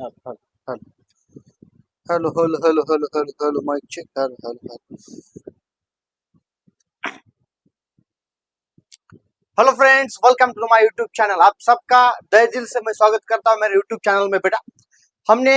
Hello hello hello hello hello hello hello mic check hello hello hello hello friends, welcome to my YouTube channel. आप सबका तहे दिल से मैं स्वागत करता हूं मेरे यूट्यूब चैनल में। बेटा, हमने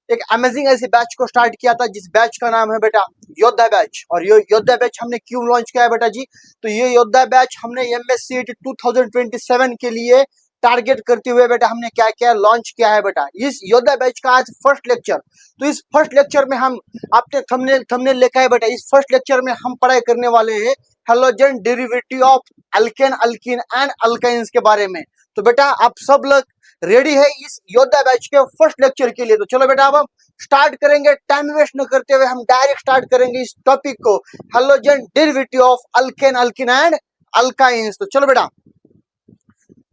एक अमेजिंग ऐसी बैच को स्टार्ट किया था जिस बैच का नाम है बेटा योद्धा बैच। और ये योद्धा बैच हमने क्यों लॉन्च किया है बेटा जी? तो ये योद्धा बैच हमने एमएससीईटी 2027 के लिए टारगेट करते हुए बेटा हमने क्या क्या लॉन्च किया है बेटा। इस योद्धा बैच का आज फर्स्ट लेक्चर। तो इस फर्स्ट लेक्चर में हम आपने थंबनेल लिखा है बेटा। इस फर्स्ट लेक्चर में हम पढ़ाई करने वाले हैं halogen derivative of alkane, alkyne and alkynes के बारे में। तो बेटा आप सब लोग रेडी है इस योद्धा बैच के फर्स्ट लेक्चर के लिए? तो चलो बेटा अब हम स्टार्ट करेंगे। टाइम वेस्ट न करते हुए हम डायरेक्ट स्टार्ट करेंगे इस टॉपिक को, halogen derivative of alkane, alkyne and alkynes. तो चलो बेटा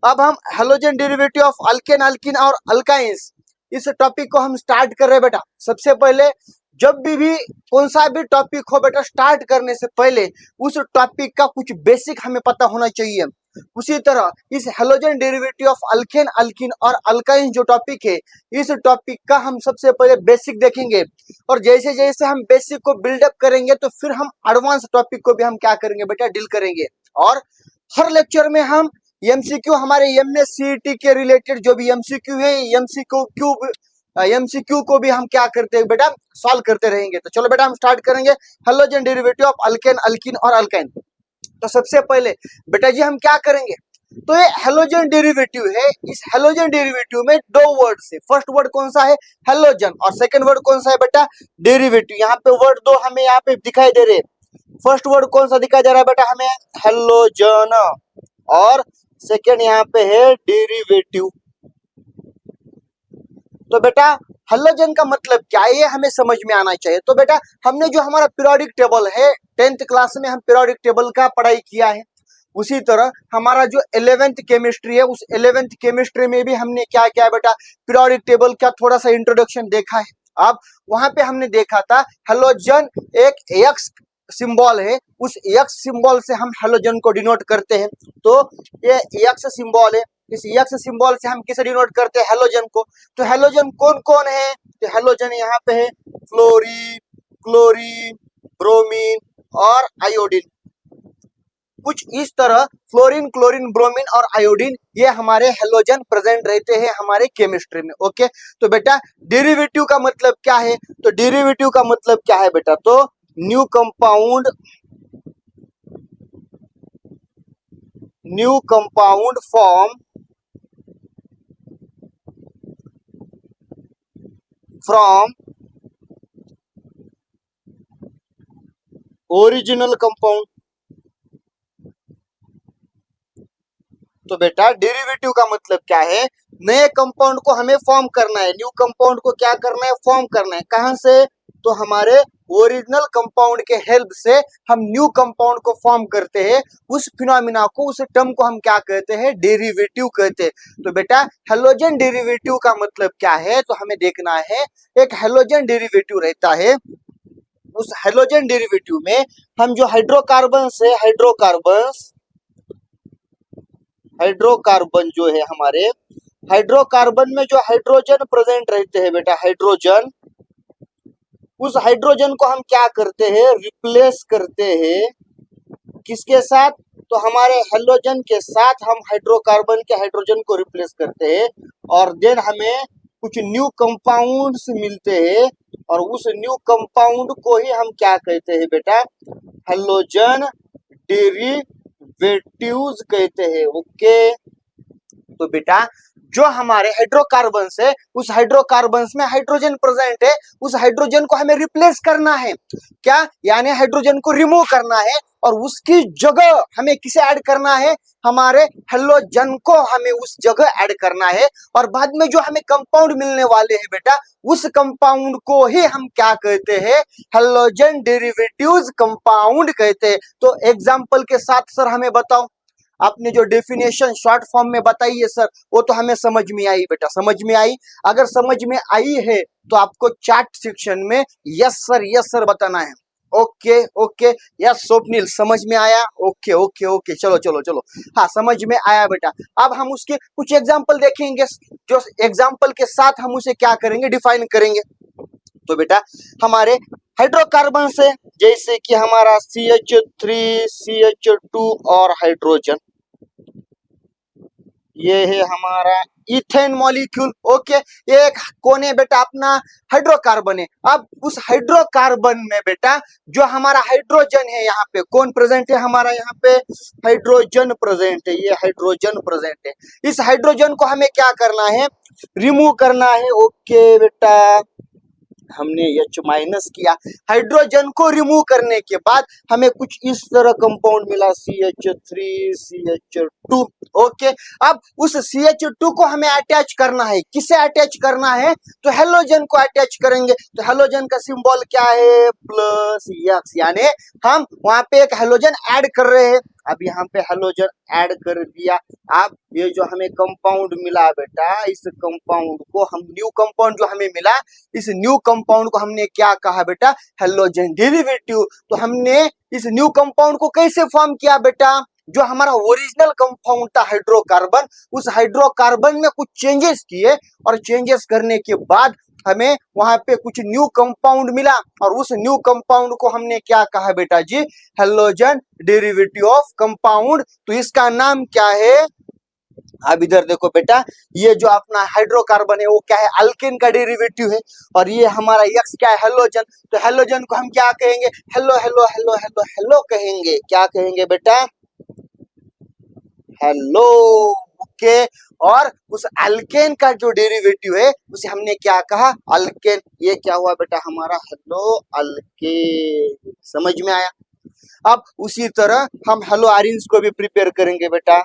अब हम halogen derivative of alkane, alkyne और अल्काइंस इस टॉपिक को हम स्टार्ट कर रहे हैं बेटा। सबसे पहले जब भी कौन सा भी टॉपिक हो बेटा, स्टार्ट करने से पहले उस टॉपिक का कुछ बेसिक हमें पता होना चाहिए। उसी तरह इस halogen derivative of alkane, alkyne और अल्काइन जो टॉपिक है, इस टॉपिक का हम सबसे पहले बेसिक देखेंगे। और जैसे जैसे हम बेसिक को बिल्डअप करेंगे तो फिर हम एडवांस टॉपिक को भी हम क्या करेंगे बेटा, डील करेंगे। और हर लेक्चर में हम एमसीक्यू, हमारे एमएससीईटी के रिलेटेड जो भी एमसीक्यू है, एमसीक्यू को भी हम क्या करते हैं बेटा, सॉल्व करते रहेंगे। तो चलो बेटा हम स्टार्ट करेंगे halogen derivative of alkane, alkyne और अल्काइन। तो सबसे पहले बेटा जी हम क्या करेंगे, तो ये हेलोजन डेरिवेटिव है। इस हेलोजन डेरिवेटिव में दो वर्ड है। फर्स्ट वर्ड कौन सा है, हेलोजन, और सेकंड वर्ड कौन सा है बेटा, डेरिवेटिव। यहाँ पे वर्ड दो हमें यहाँ पे दिखाई दे रहे। फर्स्ट वर्ड कौन सा दिखाई दे रहा है बेटा हमें, हेलोजन, और सेकेंड यहाँ पे है डेरिवेटिव। तो बेटा हेलोजन का मतलब क्या है ये हमें समझ में आना चाहिए। तो बेटा हमने जो हमारा पीरियोडिक टेबल है, 10th क्लास में हम पीरियोडिक टेबल का पढ़ाई किया है। उसी तरह हमारा जो 11th केमिस्ट्री है, उस 11th केमिस्ट्री में भी हमने क्या किया है बेटा, पीरियोडिक टेबल का थोड़ा सा इंट्रोडक्शन देखा है। अब वहां पे हमने देखा था हेलोजन एक एक्स सिंबल है, उस एक्स सिंबल से हम हेलोजन को डिनोट करते हैं। तो ये एक्स सिंबल है, इस एक्स सिंबल से हम किसे डिनोट करते हैं, हेलोजन को। तो हेलोजन कौन कौन है, तो हेलोजन यहाँ पे है फ्लोरीन, क्लोरीन, ब्रोमीन और आयोडीन। कुछ इस तरह फ्लोरीन, क्लोरीन, ब्रोमीन और आयोडीन ये हमारे हेलोजन प्रेजेंट रहते हैं हमारे केमिस्ट्री में। ओके, तो बेटा डेरिवेटिव का मतलब क्या है, तो डेरिवेटिव का मतलब क्या है बेटा, तो new compound form from original compound. तो बेटा डेरिवेटिव का मतलब क्या है, नए कंपाउंड को हमें फॉर्म करना है, न्यू कंपाउंड को क्या करना है, फॉर्म करना है। कहां से, तो हमारे ओरिजिनल कंपाउंड के हेल्प से हम न्यू कंपाउंड को फॉर्म करते हैं। उस फिनोमिना को, उस टर्म को हम क्या कहते हैं, डेरिवेटिव कहते हैं। तो बेटा हेलोजन डेरिवेटिव का मतलब क्या है, तो हमें देखना है। एक हेलोजन डेरिवेटिव रहता है, उस हेलोजन डेरिवेटिव में हम जो हाइड्रोकार्बन जो है हमारे, हाइड्रोकार्बन में जो हाइड्रोजन प्रेजेंट रहते हैं बेटा, हाइड्रोजन, उस हाइड्रोजन को हम क्या करते हैं, रिप्लेस करते हैं किसके साथ, तो हमारे हेलोजन के साथ हम हाइड्रोकार्बन के हाइड्रोजन को रिप्लेस करते हैं। और देन हमें कुछ न्यू कंपाउंड्स मिलते हैं, और उस न्यू कंपाउंड को ही हम क्या कहते हैं बेटा, हेलोजन डेरिवेटिव्स कहते हैं। ओके, तो बेटा जो हमारे हाइड्रोकार्बन्स है, उस हाइड्रोकार्बन्स में हाइड्रोजन प्रेजेंट है, उस हाइड्रोजन को हमें रिप्लेस करना है। क्या, यानी हाइड्रोजन को रिमूव करना है, और उसकी जगह हमें किसे ऐड करना है, हमारे हेलोजन को हमें उस जगह ऐड करना है। और बाद में जो हमें कंपाउंड मिलने वाले हैं बेटा, उस कंपाउंड को ही हम क्या कहते हैं, हेलोजन डेरिवेटिव्स कंपाउंड कहते हैं। तो एग्जांपल के साथ सर हमें बताओ, आपने जो डेफिनेशन शॉर्ट फॉर्म में बताई है सर, वो तो हमें समझ में आई बेटा, समझ में आई। अगर समझ में आई है तो आपको चैट सेक्शन में यस सर बताना है। ओके ओके, यस स्वप्निल समझ में आया। ओके ओके ओके, चलो चलो चलो, हाँ समझ में आया बेटा। अब हम उसके कुछ एग्जाम्पल देखेंगे, जो एग्जाम्पल के साथ हम उसे क्या करेंगे, डिफाइन करेंगे। तो बेटा हमारे हाइड्रोकार्बन से, जैसे कि हमारा CH3 CH2 और हाइड्रोजन, ये है हमारा इथेन मॉलिक्यूल। ओके, ये एक कौन है बेटा, अपना हाइड्रोकार्बन है। अब उस हाइड्रोकार्बन में बेटा जो हमारा हाइड्रोजन है, यहाँ पे कौन प्रेजेंट है, हमारा यहाँ पे हाइड्रोजन प्रेजेंट है, ये हाइड्रोजन प्रेजेंट है। इस हाइड्रोजन को हमें क्या करना है, रिमूव करना है। ओके बेटा, हमने H माइनस किया, हाइड्रोजन को रिमूव करने के बाद हमें कुछ इस तरह कंपाउंड मिला CH3 CH2। ओके, अब उस CH2 को हमें अटैच करना है, किसे अटैच करना है, तो हेलोजन को अटैच करेंगे। तो हेलोजन का सिंबल क्या है, +X, यानी हम वहां पे एक हेलोजन ऐड कर रहे हैं। अब यहाँ पे हेलोजन ऐड कर दिया। अब ये जो हमें कंपाउंड मिला बेटा, इस कंपाउंड को हम, न्यू कंपाउंड जो हमें मिला, इस न्यू कंपाउंड को हमने क्या कहा बेटा, हेलोजन डेरिवेटिव। तो हमने इस न्यू कंपाउंड को कैसे फॉर्म किया बेटा, जो हमारा ओरिजिनल कंपाउंड था हाइड्रोकार्बन, उस हाइड्रोकार्बन में कुछ चेंजेस किए, और चेंजेस करने के बाद हमें वहां पे कुछ न्यू कंपाउंड मिला, और उस न्यू कंपाउंड को हमने क्या कहा बेटा जी, हेलोजन डेरिवेटिव ऑफ कंपाउंड। तो इसका नाम क्या है, अब इधर देखो बेटा, ये जो अपना हाइड्रोकार्बन है वो क्या है, अल्केन का डेरिवेटिव है, और ये हमारा X क्या है, हेलोजन। तो हेलोजन को हम क्या कहेंगे, hello hello hello hello hello कहेंगे, क्या कहेंगे बेटा, हेलो। ओके, और उस अल्केन का जो डेरिवेटिव है उसे हमने क्या कहा, अल्केन। ये क्या हुआ बेटा, हमारा हेलो अल्केन। समझ में आया। अब उसी तरह हम हेलो आरिन्स को भी प्रिपेयर करेंगे बेटा।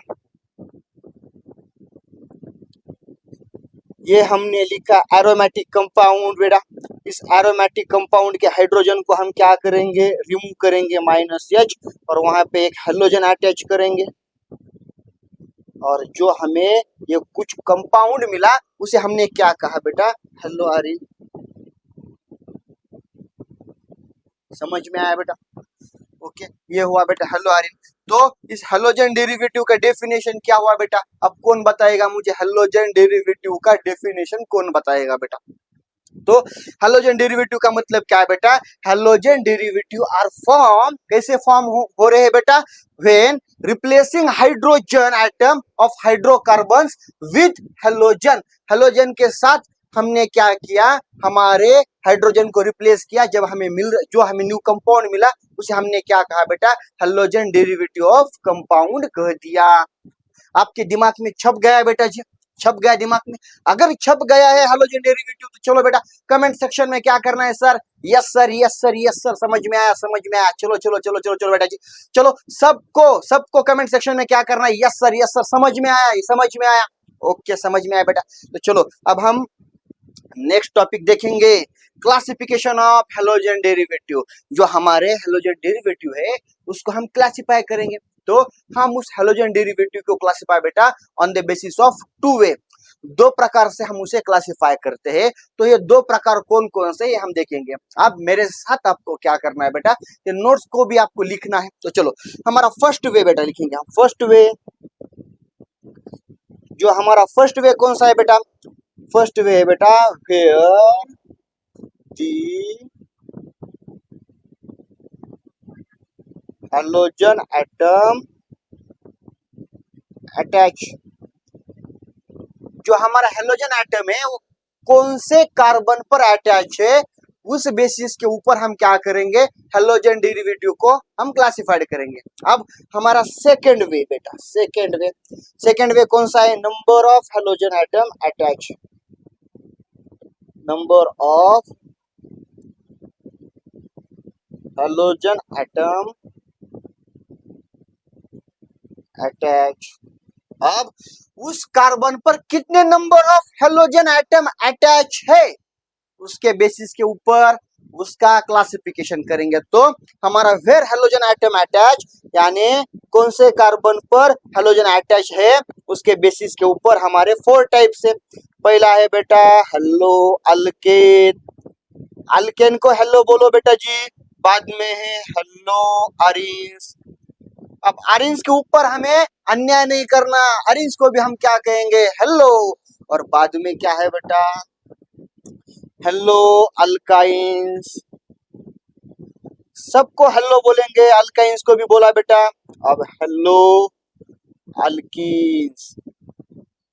ये हमने लिखा एरोमेटिक कंपाउंड बेटा। इस एरोमेटिक कंपाउंड के हाइड्रोजन को हम क्या करेंगे, रिमूव करेंगे, -H, और वहां पे एक हेलोजन अटैच करेंगे, और जो हमें ये कुछ कंपाउंड मिला उसे हमने क्या कहा बेटा, हेलो आरिन। समझ में आया बेटा। ओके, ये हुआ बेटा हेलो आरिन। तो इस हेलोजन डेरिवेटिव का डेफिनेशन क्या हुआ बेटा, अब कौन बताएगा मुझे, हेलोजन डेरिवेटिव का डेफिनेशन कौन बताएगा बेटा। तो हेलोजन डेरिवेटिव का मतलब क्या है बेटा, हेलोजन डेरिवेटिव आर फॉर्म, कैसे फॉर्म हो रहे हैं बेटा, when replacing hydrogen atom of hydrocarbons with halogen. Halogen के साथ हमने क्या किया, हमारे हाइड्रोजन को रिप्लेस किया। जब हमें जो हमें न्यू कंपाउंड मिला उसे हमने क्या कहा बेटा, हेलोजन डेरिवेटिव ऑफ कंपाउंड कह दिया। आपके दिमाग में छप गया बेटा जी, छप गया दिमाग में। अगर छप गया है हेलोजन डेरिवेटिव तो चलो बेटा कमेंट सेक्शन में क्या करना है, sir yes sir yes sir yes sir, समझ में आया समझ में आया। चलो चलो चलो चलो चलो बेटा जी, चलो सबको सबको कमेंट सेक्शन में क्या करना है, यस सर समझ में आया, समझ में आया। ओके, समझ में आया बेटा। तो चलो अब हम नेक्स्ट टॉपिक देखेंगे, क्लासिफिकेशन ऑफ हेलोजन डेरिवेटिव। जो हमारे हेलोजन डेरिवेटिव है उसको हम क्लासिफाई करेंगे। तो हम उस हेलोजन डेरिवेटिव को क्लासिफाई बेटा on the basis of two way, दो प्रकार से हम उसे क्लासिफाई करते हैं। तो ये दो प्रकार कौन कौन से, ये हम देखेंगे। अब मेरे साथ आपको क्या करना है बेटा, ये नोट्स को भी आपको लिखना है। तो चलो हमारा फर्स्ट वे बेटा लिखेंगे हम। फर्स्ट वे, जो हमारा फर्स्ट वे कौन सा है बेटा, फर्स्ट वे है बेटा where the halogen atom attach. जो हमारा हेलोजन एटम है वो कौन से कार्बन पर अटैच है, उस बेसिस के ऊपर हम क्या करेंगे, हेलोजन डेरिवेटिव को हम क्लासिफाइड करेंगे। अब हमारा सेकेंड वे बेटा, सेकेंड वे कौन सा है, number of halogen atom attach, number of halogen atom attach. अब उस कार्बन पर कितने number of halogen atom attach है उसके बेसिस के ऊपर उसका क्लासिफिकेशन करेंगे। तो हमारा वेयर हेलोजन एटम अटैच, यानी कौन से कार्बन पर हेलोजन अटैच है उसके बेसिस के ऊपर हमारे फोर टाइप से। पहला है बेटा हेलो अल्केन, अल्केन को हेलो बोलो बेटा जी, बाद में है हेलो अरेंज। अब अरेंज के ऊपर हमें अन्याय नहीं करना, अरेंज को भी हम क्या कहेंगे, हेलो। और बाद में क्या है बेटा, हेलो अल्काइंस। सबको हेलो बोलेंगे, अल्काइंस को भी बोला बेटा। अब हेलो अल्कीन्स,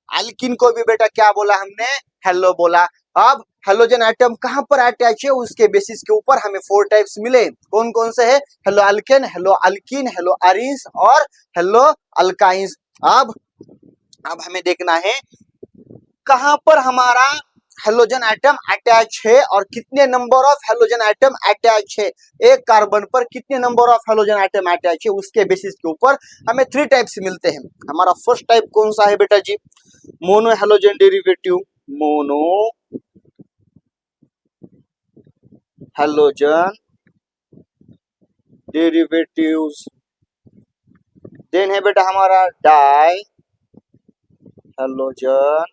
अल्किन को भी बेटा क्या बोला हमने, हेलो बोला। अब हेलोजन एटम कहां पर अटैच है, उसके बेसिस के ऊपर हमें 4 टाइप्स मिले। कौन कौन से है, hello alkane, hello alkene, hello arenes और हेलो अल्काइंस। अब हमें देखना है कहां पर हमारा हेलोजन एटम अटैच है और कितने number of halogen atom attach है, एक कार्बन पर कितने number of halogen atom attach है, उसके बेसिस के ऊपर हमें 3 टाइप्स मिलते हैं। हमारा फर्स्ट टाइप कौन सा है बेटा जी, mono halogen derivative, mono halogen derivatives. Then है बेटा हमारा डाई हेलोजन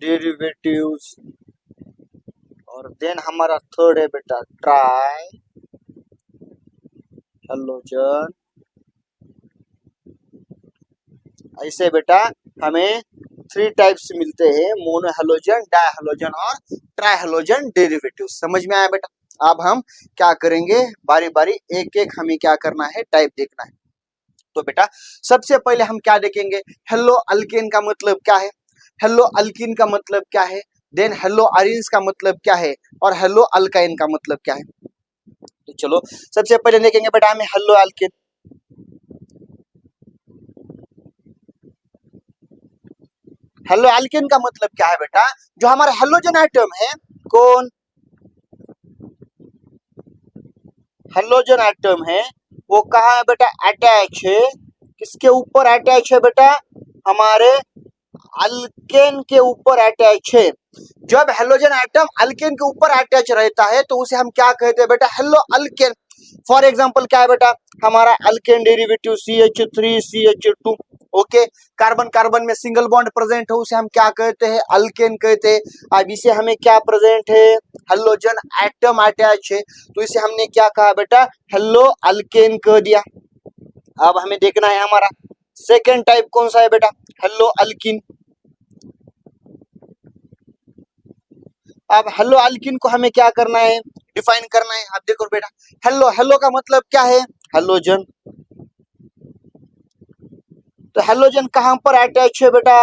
डेरिवेटिव्स। और देन हमारा थर्ड है बेटा ट्राई हेलोजन। ऐसे बेटा हमें 3 टाइप्स मिलते हैं, मोनो हेलोजन, डाई हेलोजन और ट्राई हेलोजन डेरिवेटिव। समझ में आया बेटा। अब हम क्या करेंगे, बारी बारी एक एक हमें क्या करना है, टाइप देखना है। तो बेटा सबसे पहले हम क्या देखेंगे, हेलो अल्केन का मतलब क्या है, हेलो अल्किन का मतलब क्या है, देन हेलो अरीन्स का मतलब क्या है और हेलो अल्काइन का मतलब क्या है। तो चलो सबसे पहले देखेंगे बेटा हमें हेलो अल्केन। हेलो अल्केन का मतलब क्या है बेटा, जो हमारा हेलोजन एटम है, कौन हेलोजन एटम है वो कहाँ है बेटा, अटैच है, किसके ऊपर अटैच है बेटा, हमारे अल्केन के ऊपर अटैच है। जब हेलोजन एटम अल्केन के ऊपर अटैच रहता है तो उसे हम क्या कहते हैं बेटा, हेलो अल्केन। फॉर एग्जांपल क्या है बेटा, हमारा alkane derivative CH3CH2। Okay, carbon carbon में सिंगल बॉन्ड प्रेजेंट है, उसे हम क्या कहते हैं, अल्केन कहते हैं। अब इसे हमें क्या प्रेजेंट है, हेलोजन एटम अटैच है, तो इसे हमने क्या कहा बेटा, हेलो अल्केन कह दिया। अब हमें देखना है हमारा सेकेंड टाइप कौन सा है बेटा, हेलो अल्किन। अब हेलो अल्किन को हमें क्या करना है, डिफाइन करना है। अब देखो बेटा, हेलो हेलो का मतलब क्या है, हेलोजन। तो हेलोजन कहां पर अटैच है बेटा,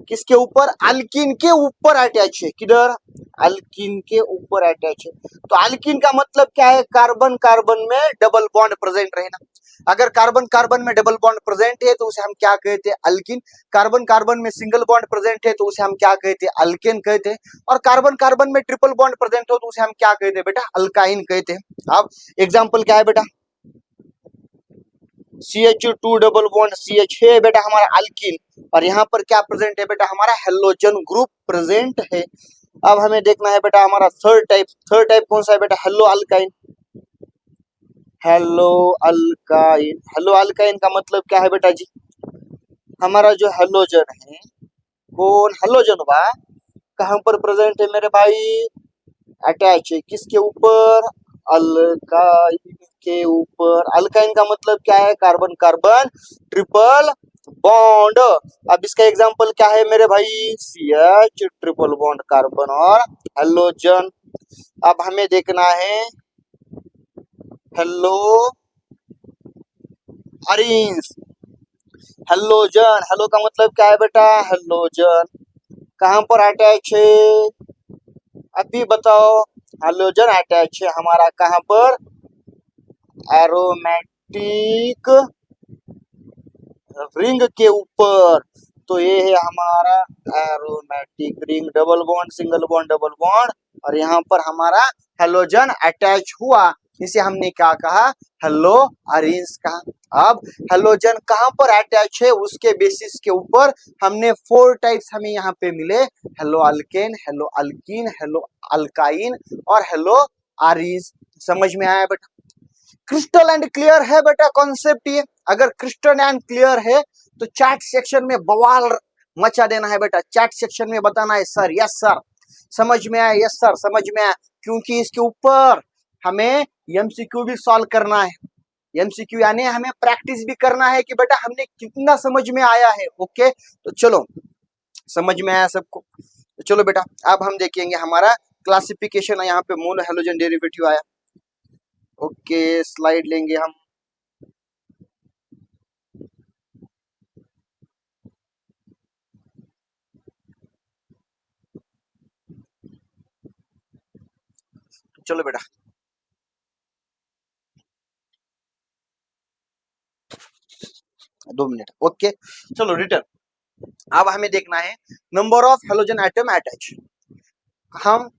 किसके ऊपर, अल्किन के ऊपर अटैच है, किधर, अल्किन के ऊपर अटैच है। तो अल्किन का मतलब क्या है, कार्बन कार्बन में डबल बॉन्ड प्रेजेंट रहना। अगर कार्बन कार्बन में डबल बॉन्ड प्रेजेंट है तो उसे हम क्या कहते हैं, अल्किन। कार्बन कार्बन में सिंगल बॉन्ड प्रेजेंट है तो उसे हम क्या कहते हैं, अल्केन कहते हैं। और कार्बन कार्बन में ट्रिपल बॉन्ड प्रेजेंट हो तो उसे हम क्या कहते हैं बेटा, अल्काइन कहते हैं। अब एग्जाम्पल क्या है बेटा, CH2 डबल बॉन्ड CH है बेटा हमारा अल्किन, और यहाँ पर क्या प्रेजेंट है बेटा, हमारा हेलोजन ग्रुप प्रेजेंट है। अब हमें देखना है बेटा हमारा थर्ड टाइप कौन सा है बेटा, hello alkyne. Hello alkyne, hello alkyne का मतलब क्या है बेटा जी, हमारा जो हेलोजन है, कौन हेलोजन बा कहां पर प्रेजेंट है मेरे भाई, अटैच है, किसके ऊपर, अल्काइन के ऊपर। अल्काइन का मतलब क्या है, कार्बन कार्बन ट्रिपल बॉन्ड। अब इसका एग्जांपल क्या है मेरे भाई, CH ट्रिपल बॉन्ड कार्बन और हेलोजन। अब हमें देखना है हेलो अरीन्स, हेलोजन, हेलो का मतलब क्या है बेटा, हेलोजन कहां पर अटैच है, अभी बताओ। हेलोजन अटैच है हमारा कहां पर, एरोमेटिक रिंग के ऊपर। तो ये है हमारा aromatic ring, double bond single bond double bond, और यहाँ पर हमारा हेलोजन अटैच हुआ, इसे हमने क्या कहा, हेलो अरेंज कहा। अब हेलोजन कहाँ पर अटैच है उसके बेसिस के ऊपर हमने 4 टाइप्स हमें यहाँ पे मिले, hello alkane, hello alkyne, hello alkyne और हेलो अरीज। समझ में आया बेटा, क्रिस्टल एंड क्लियर है बेटा कॉन्सेप्ट ये। अगर क्रिस्टल एंड क्लियर है तो चैट सेक्शन में बवाल मचा देना है बेटा, चैट सेक्शन में बताना है सर, यस सर समझ में आया? यस सर, समझ में आया, क्योंकि इसके ऊपर हमें एमसीक्यू भी सॉल्व करना है। एमसीक्यू यानी हमें प्रैक्टिस भी करना है कि बेटा हमने कितना समझ में आया है। ओके, तो चलो, समझ में आया सबको? तो चलो बेटा, अब हम देखेंगे हमारा क्लासिफिकेशन। यहाँ पे मोनो हेलोजन डेरिवेटिव आया। ओके, स्लाइड लेंगे हम। चलो बेटा, 2 मिनट। ओके, चलो रिटर्न। अब हमें देखना है number of halogen atom attach. हम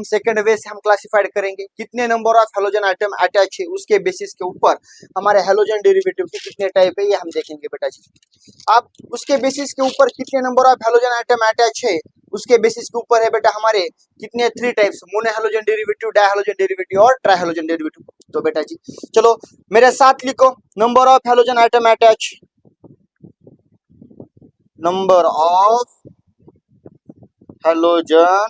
सेकंड वे से हम क्लासिफाइड करेंगे कितने number of halogen atom attach है, उसके बेसिस के ऊपर हमारे हेलोजन डेरिवेटिव के कितने टाइप है ये हम देखेंगे बेटा जी। अब उसके बेसिस के ऊपर कितने number of halogen atom attach है, उसके बेसिस के ऊपर है बेटा हमारे कितने 3 types, mono halogen derivative, dihalogen derivative और ट्राइहेलोजन डेरिवेटिव। तो बेटा जी चलो मेरे साथ लिखो, number of halogen atom attach, number of halogen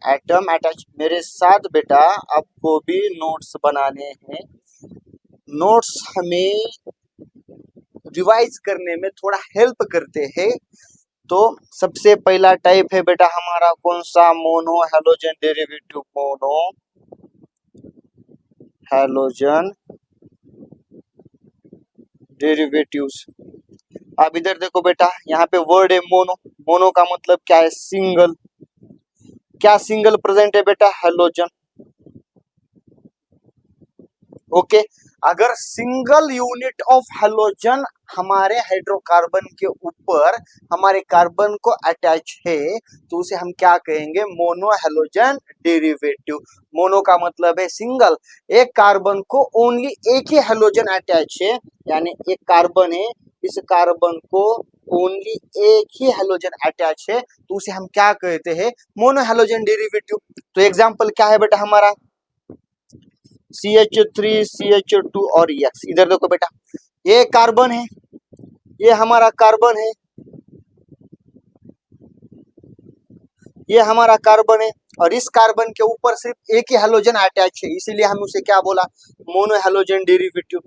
atom attach. मेरे साथ बेटा आपको भी नोट्स बनाने हैं। नोट्स हमें रिवाइज करने में थोड़ा हेल्प करते हैं। तो सबसे पहला टाइप है बेटा हमारा कौन सा, mono halogen derivative, mono halogen derivatives. अब इधर देखो बेटा, यहाँ पे वर्ड है मोनो। मोनो का मतलब क्या है, सिंगल। क्या सिंगल प्रेजेंट है बेटा, हेलोजन। ओके, अगर सिंगल यूनिट ऑफ हेलोजन हमारे हाइड्रोकार्बन के ऊपर हमारे कार्बन को अटैच है तो उसे हम क्या कहेंगे, मोनो हेलोजन डेरिवेटिव। मोनो का मतलब है सिंगल, एक कार्बन को ओनली एक ही हेलोजन अटैच है, यानी एक कार्बन है, इस कार्बन को ओनली एक ही हेलोजन अटैच है तो उसे हम क्या कहते हैं, मोनो हेलोजन डेरिवेटिव। तो एग्जांपल क्या है बेटा हमारा, CH3 CH2 और X। इधर देखो बेटा, ये कार्बन है, ये हमारा कार्बन है, ये हमारा कार्बन है, और इस कार्बन के ऊपर सिर्फ एक ही हेलोजन अटैच है, इसीलिए हम उसे क्या बोला, मोनो हेलोजन डेरिवेटिव।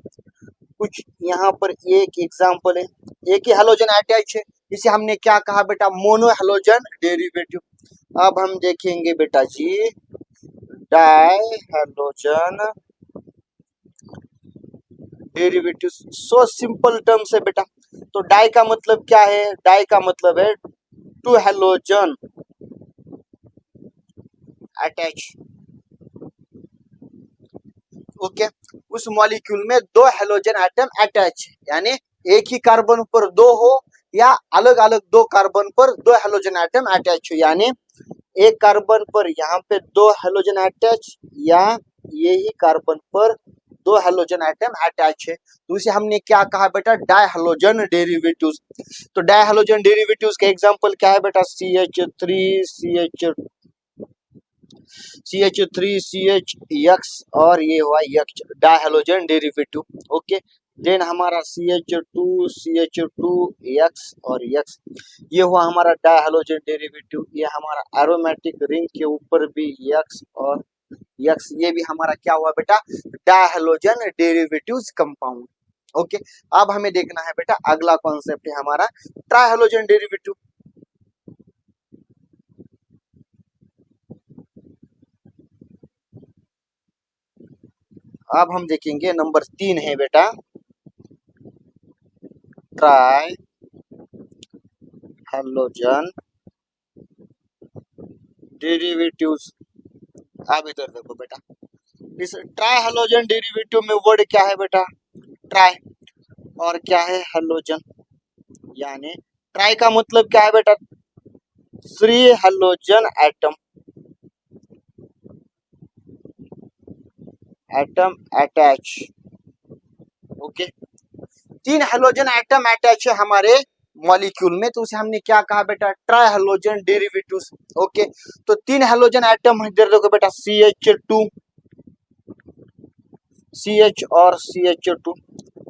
कुछ यहाँ पर एक एग्जांपल है, एक ही हेलोजन अटैच है, इसे हमने क्या कहा बेटा, मोनो हेलोजन डेरिवेटिव। अब हम देखेंगे बेटा जी di halogen derivative. So simple terms है बेटा। तो डाई का मतलब क्या है, डाई का मतलब है टू हेलोजन अटैच। ओके, उस मॉलिक्यूल में 2 हेलोजन एटम अटैच, यानी एक ही कार्बन पर 2 हो या अलग अलग 2 कार्बन पर 2 हेलोजन एटम अटैच हो, यानी एक कार्बन पर यहाँ पे 2 हेलोजन अटैच या ये ही कार्बन पर 2 हेलोजन एटम अटैच है तो उसे हमने क्या कहा बेटा, डायहेलोजन डेरिवेटिव्स। तो डायहेलोजन डेरिवेटिव्स का एग्जांपल क्या है बेटा, CH3CH और ये हुआ X, डायहेलोजन डेरिवेटिव। ओके, देन हमारा CH2CH2X और X, ये हुआ हमारा डायहेलोजन डेरिवेटिव। ये हमारा एरोमेटिक रिंग के ऊपर भी X और X, ये भी हमारा क्या हुआ बेटा, डायहेलोजन डेरिवेटिव्स कंपाउंड। ओके, अब हमें देखना है बेटा अगला कॉन्सेप्ट है हमारा ट्राइहेलोजन डेरिवेटिव। अब हम देखेंगे नंबर 3 है बेटा ट्राई हेलोजन डेरिवेटिव्स। अब इधर देखो बेटा, इस ट्राई हेलोजन डेरिवेटिव में वर्ड क्या है बेटा, ट्राई, और क्या है हेलोजन, यानी ट्राई का मतलब क्या है बेटा, 3 halogen atom attach. Okay, 3 halogen atom attach है हमारे मॉलिक्यूल में तो उसे हमने क्या कहा बेटा, ट्राई हेलोजन डेरिवेटिव्स। ओके, तो 3 हेलोजन एटम इधर देखो बेटा, CH2 CH और CH2,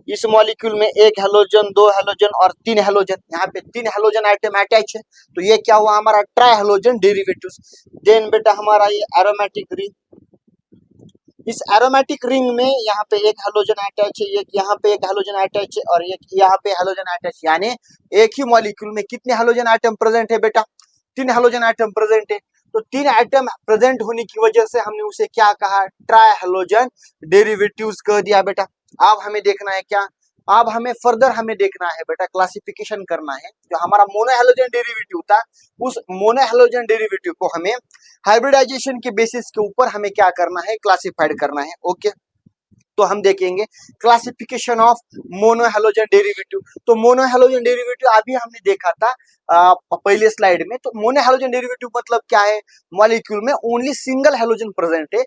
इस मॉलिक्यूल में एक हेलोजन, दो हेलोजन और तीन हेलोजन, यहाँ पे तीन हेलोजन आइटम अटैच है, तो ये क्या हुआ हमारा ट्राई हेलोजन डेरिवेटिव्स। देन बेटा हमारा ये एरोमेटिक रिंग, इस एरोमेटिक रिंग में यहाँ पे एक हेलोजन अटैच है, एक यहाँ पे एक हेलोजन अटैच है और एक यहाँ पे हेलोजन अटैच, यानी एक ही मॉलिक्यूल में कितने हेलोजन आइटम प्रेजेंट है बेटा, तीन हेलोजन आइटम प्रेजेंट है। तो तीन आइटम प्रेजेंट होने की वजह से हमने उसे क्या कहा, ट्राई हेलोजन डेरिवेटिव्स कह दिया बेटा। अब हमें देखना है क्या, अब हमें फर्दर हमें देखना है बेटा, क्लासिफिकेशन करना है। जो हमारा मोनोहेलोजन डेरिवेटिव था, उस मोनोहेलोजन डेरिवेटिव को हमें हाइब्रिडाइजेशन के बेसिस के ऊपर हमें क्या करना है, क्लासिफाइड करना है। ओके, तो हम देखेंगे क्लासिफिकेशन ऑफ मोनोहेलोजन डेरिवेटिव। तो मोनोहेलोजन डेरिवेटिव अभी हमने देखा था पहले स्लाइड में। तो मोनोहेलोजन डेरिवेटिव मतलब क्या है, मॉलिक्यूल में ओनली सिंगल हेलोजन प्रेजेंट है।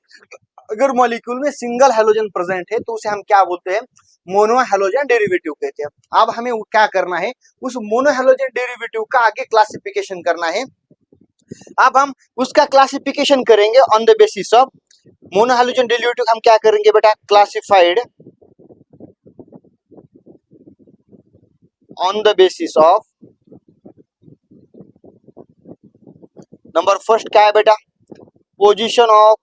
अगर मॉलिक्यूल में सिंगल हेलोजन प्रेजेंट है तो उसे हम क्या बोलते हैं, मोनोहेलोजन डेरिवेटिव कहते हैं। अब हमें क्या करना है, उस मोनोहेलोजन डेरिवेटिव का आगे क्लासिफिकेशन करना है। अब हम उसका क्लासिफिकेशन करेंगे on the basis of monohalogen derivative. हम क्या करेंगे बेटा, classified on the basis of, number first क्या है बेटा, पोजीशन ऑफ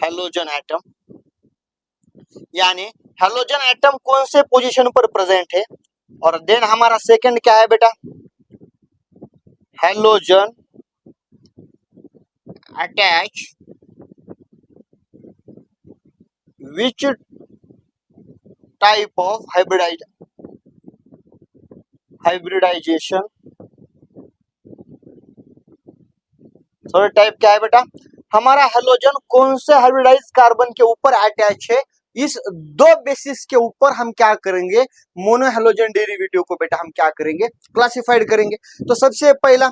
हेलोजन एटम, यानी हेलोजन एटम कौन से पोजीशन पर प्रेजेंट है। और देन हमारा सेकंड क्या है बेटा, halogen attach which type of hybridisation. Third type क्या है बेटा, हमारा हेलोजन कौन से हाइब्रिडाइज कार्बन के ऊपर अटैच है। इस दो बेसिस के ऊपर हम क्या करेंगे, मोनोहेलोजन डेरिवेटिव को बेटा हम क्या करेंगे, क्लासिफाइड करेंगे। तो सबसे पहला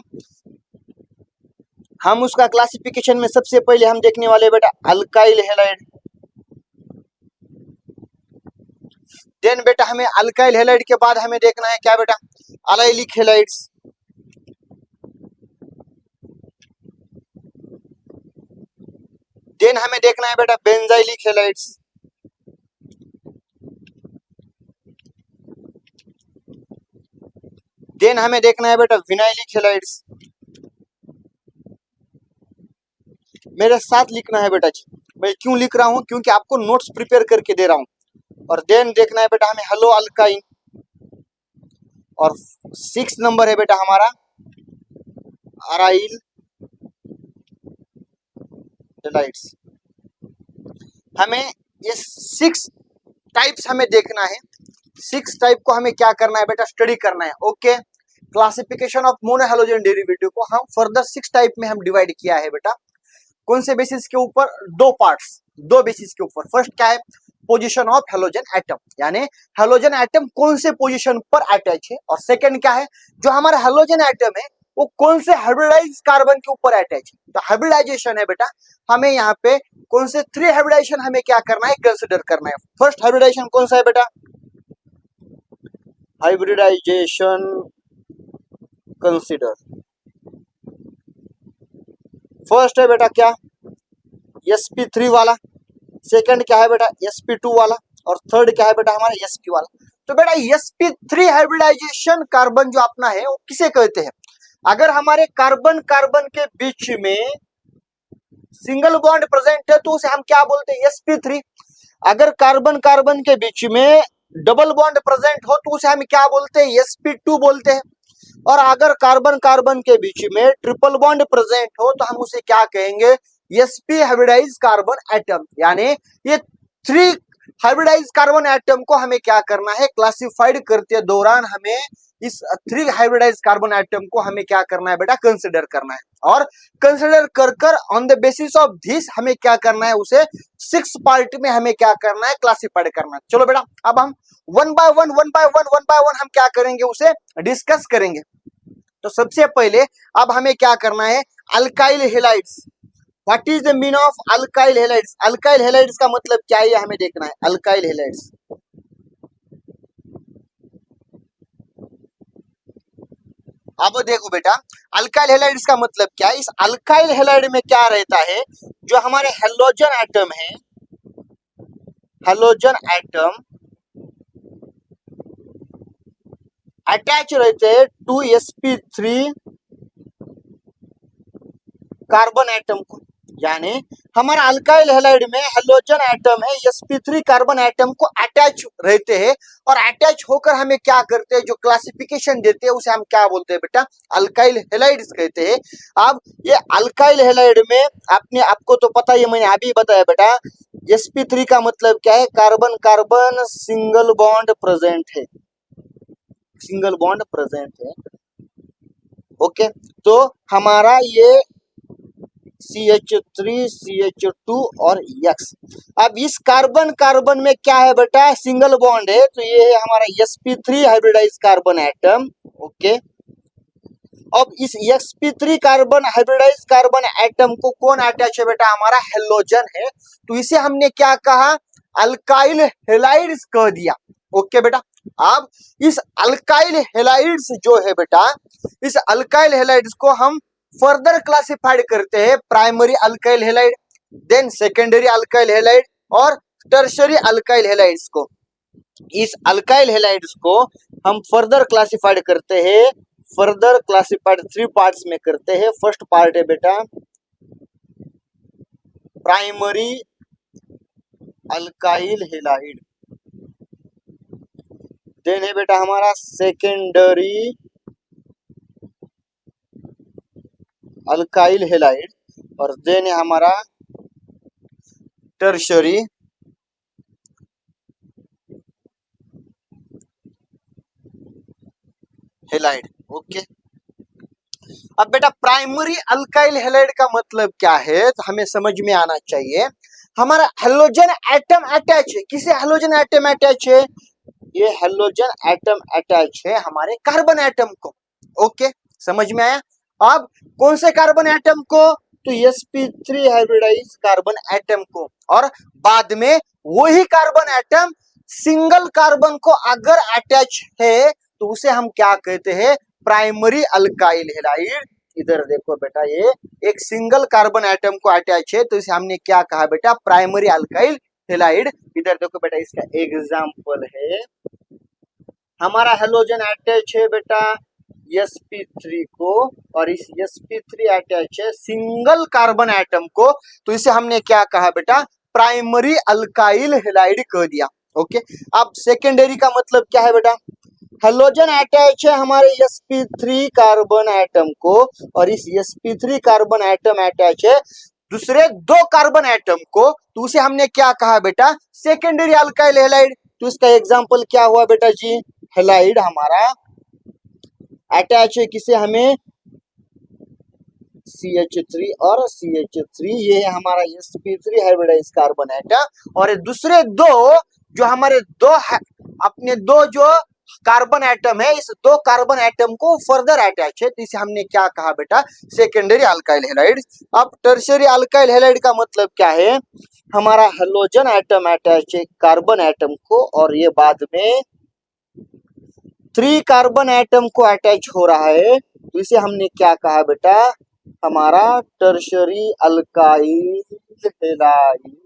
हम उसका क्लासिफिकेशन में सबसे पहले हम देखने वाले बेटा अल्काइल हैलाइड। देन बेटा हमें अल्काइल हैलाइड के बाद हमें देखना है क्या बेटा, अलाइलिक हैलाइड्स। देन हमें देखना है बेटा बेंजाइलिक हैलाइड्स। देन हमें देखना है बेटा विनाइलिक हैलाइड्स। मेरे साथ लिखना है बेटा जी, मैं क्यों लिख रहा हूं, क्योंकि आपको नोट्स प्रिपेयर करके दे रहा हूं। और देन देखना है बेटा हमें हेलो अल्काइन। और 6 नंबर है बेटा हमारा अराइल हैलाइड्स। हमें ये 6 टाइप्स हमें देखना है, 6 टाइप को हमें क्या करना है बेटा, स्टडी करना है। Okay, classification of monohalogen derivative को हम फर्दर 6 टाइप में हम डिवाइड किया है बेटा। कौन से बेसिस के ऊपर, दो पार्ट्स, दो बेसिस के ऊपर। फर्स्ट क्या है, पोजीशन ऑफ हेलोजन एटम, यानी हेलोजन एटम कौन से पोजीशन पर अटैच है। और सेकंड क्या है, जो हमारा हेलोजन एटम है वो कौन से हाइब्रिडाइज कार्बन के ऊपर अटैच है। तो हाइब्रिडाइजेशन है बेटा, हमें यहाँ पे कौन से 3 हाइब्रिडाइजेशन हमें क्या करना है, कंसिडर करना है। फर्स्ट हाइब्रिडाइजेशन कौन सा है बेटा, हाइब्रिडाइजेशन कंसिडर। फर्स्ट है बेटा क्या, sp3 वाला। सेकंड क्या है बेटा, sp2 वाला। और थर्ड क्या है बेटा हमारा sp वाला। तो बेटा sp3 हाइब्रिडाइजेशन कार्बन जो अपना है वो किसे कहते हैं, अगर हमारे कार्बन कार्बन के बीच में सिंगल बॉन्ड प्रेजेंट है तो उसे हम क्या बोलते हैं, sp3। अगर कार्बन कार्बन के बीच में डबल बॉन्ड प्रेजेंट हो तो उसे हम क्या बोलते हैं, sp2 बोलते हैं। और अगर कार्बन कार्बन के बीच में ट्रिपल बॉन्ड प्रेजेंट हो तो हम उसे क्या कहेंगे, sp हाइब्रिडाइज कार्बन एटम। यानी ये 3 हाइब्रिडाइज कार्बन एटम को हमें क्या करना है, क्लासिफाइड करते दौरान हमें इस 3 हाइब्रिडाइज कार्बन एटम को हमें क्या करना है बेटा, कंसिडर करना है। और कंसिडर कर कर on the basis of this हमें क्या करना है, उसे 6 पार्ट में हमें क्या करना है, क्लासिफाइड करना है। चलो बेटा अब हम वन बाय वन हम क्या करेंगे, उसे डिस्कस करेंगे। तो सबसे पहले अब हमें क्या करना है, alkyl halides. What is the mean of alkyl halides, alkyl halides का मतलब क्या है हमें देखना है। अल्काइल हैलाइड्स, अब देखो बेटा, अल्काइल हेलाइड्स का मतलब क्या है। इस अल्काइल हेलाइड में क्या रहता है, जो हमारे हेलोजन एटम है, हेलोजन एटम अटैच रहते हैं टू sp3 कार्बन एटम को। यानी हमारा अल्काइल हैलाइड में हेलोजन एटम है, sp3 कार्बन एटम को अटैच रहते हैं, और अटैच होकर हमें क्या करते हैं, जो क्लासिफिकेशन देते हैं उसे हम क्या बोलते हैं बेटा, अल्काइल हैलाइड्स कहते हैं। अब ये अल्काइल हैलाइड में आपने, आपको तो पता ही है, मैंने अभी बताया बेटा, sp3 का मतलब क्या है, carbon carbon single bond present है, सिंगल बॉन्ड प्रेजेंट है। ओके, तो हमारा ये CH3 CH2 और X। अब इस कार्बन कार्बन में क्या है बेटा, सिंगल बॉन्ड है, तो ये है हमारा sp3 hybridize carbon atom. Okay, अब इस sp3 carbon hybridise carbon atom को कौन अटैच है बेटा, हमारा हेलोजन है, तो इसे हमने क्या कहा, अल्काइल हेलाइड्स कह दिया। ओके बेटा, अब इस अल्काइल हेलाइड्स जो है बेटा, इस अल्काइल हेलाइड्स को हम फर्दर क्लासिफाइड करते हैं, primary alkyl halide, then secondary alkyl halide और टर्शरी अल्काइल हेलाइड्स को। इस अल्काइल हेलाइड्स को हम फर्दर क्लासिफाइड करते हैं, फर्दर क्लासिफाइड 3 पार्ट्स में करते हैं। फर्स्ट पार्ट है बेटा प्राइमरी अल्काइल हेलाइड, देन है बेटा हमारा सेकेंडरी अल्काइल हेलाइड, और देन है हमारा टर्शरी हेलाइड। ओके, अब बेटा प्राइमरी अल्काइल हेलाइड का मतलब क्या है, तो हमें समझ में आना चाहिए। हमारा हेलोजन एटम अटैच है, किसे हेलोजन एटम अटैच है, ये हेलोजन एटम अटैच है हमारे कार्बन एटम को। ओके, समझ में आया। अब कौन से कार्बन एटम को, तो sp3 हाइब्रिडाइज कार्बन एटम को, और बाद में वही कार्बन एटम सिंगल कार्बन को अगर अटैच है तो उसे हम क्या कहते हैं, प्राइमरी अल्काइल हेलाइड। इधर देखो बेटा, ये एक सिंगल कार्बन एटम को अटैच है, तो इसे हमने क्या कहा बेटा, प्राइमरी अल्काइल हेलाइड। इधर देखो बेटा, इसका एग्जाम्पल है, हमारा हेलोजन अटैच है बेटा sp3 को, और इस sp3 अटैच है सिंगल कार्बन एटम को, तो इसे हमने क्या कहा बेटा, प्राइमरी अल्काइल हेलाइड कह दिया। ओके, अब सेकेंडरी का मतलब क्या है बेटा, हेलोजन अटैच है हमारे sp3 कार्बन एटम को, और इस sp3 कार्बन एटम अटैच है दूसरे 2 कार्बन एटम को, तो उसे हमने क्या कहा बेटा, सेकेंडरी अल्काइल हेलाइड। तो इसका एग्जांपल क्या हुआ बेटा जी, हेलाइड हमारा अटैच है किसे, हमें CH3 और CH3, ये है हमारा sp3 हाइब्रिडाइज कार्बन एटम, और ये दूसरे दो जो हमारे अपने दो जो कार्बन एटम है, इस 2 कार्बन एटम को फर्दर अटैच है, तो इसे हमने क्या कहा बेटा, सेकेंडरी अल्काइल हेलाइड। अब टर्शियरी अल्काइल हेलाइड का मतलब क्या है, हमारा हेलोजन एटम अटैच है कार्बन एटम को, और ये बाद में 3 कार्बन एटम को अटैच हो रहा है, तो इसे हमने क्या कहा बेटा, हमारा टर्शियरी अल्काइल हेलाइड।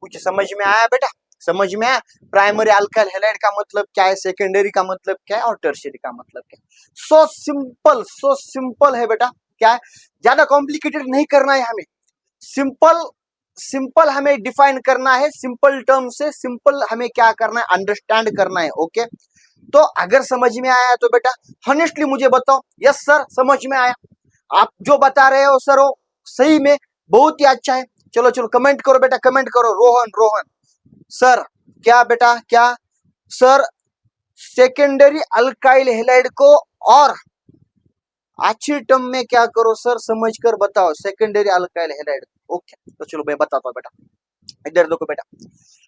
कुछ समझ में आया बेटा, समझ में आया। प्राइमरी अल्काइल हेलाइड का मतलब क्या है, सेकेंडरी का मतलब क्या है, और टर्शियरी का मतलब क्या है। सो सिंपल है बेटा, क्या है, ज्यादा कॉम्प्लिकेटेड नहीं करना है हमें, सिंपल सिंपल हमें डिफाइन करना है, सिंपल टर्म से सिंपल हमें क्या करना है, अंडरस्टैंड करना है। ओके, तो अगर समझ में आया तो बेटा हॉनेस्टली मुझे बताओ, यस सर समझ में आया, आप जो बता रहे हो सर वो सही में बहुत ही अच्छा है। चलो चलो कमेंट करो बेटा, कमेंट करो, रोहन रोहन सर, क्या बेटा क्या सर, सेकेंडरी अल्काइल हेलाइड को और अच्छी टर्म में क्या करो सर, समझ कर बताओ सेकेंडरी अल्काइल हेलाइड। ओके, तो चलो मैं बताता हूँ बेटा, इधर देखो बेटा,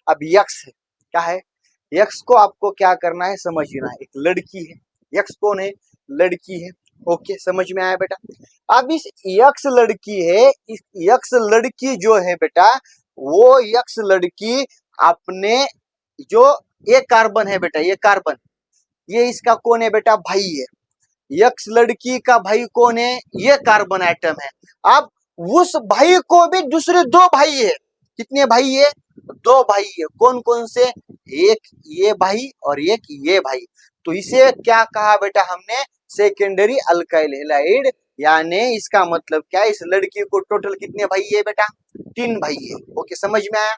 अब यक्स है, क्या है, यक्स को आपको क्या करना है, समझना है, एक लड़की है, यक्स कौन है, लड़की है। ओके, समझ में आया बेटा। अब इस यक्स लड़की है, इस यक्स लड़की जो है बेटा, वो यक्स लड़की अपने जो ये कार्बन है बेटा, ये कार्बन, ये इसका कौन है बेटा, भाई है। एक्स लड़की का भाई कौन है? ये कार्बन एटम है। अब उस भाई को भी दूसरे दो भाई है। कितने भाई है? दो भाई है। कौन कौन से? एक ये भाई और एक ये भाई। तो इसे क्या कहा बेटा हमने? Secondary alkyl halide. यानी इसका मतलब क्या है? इस लड़की को टोटल कितने भाई है बेटा? 3 भाई है। ओके, समझ में आया?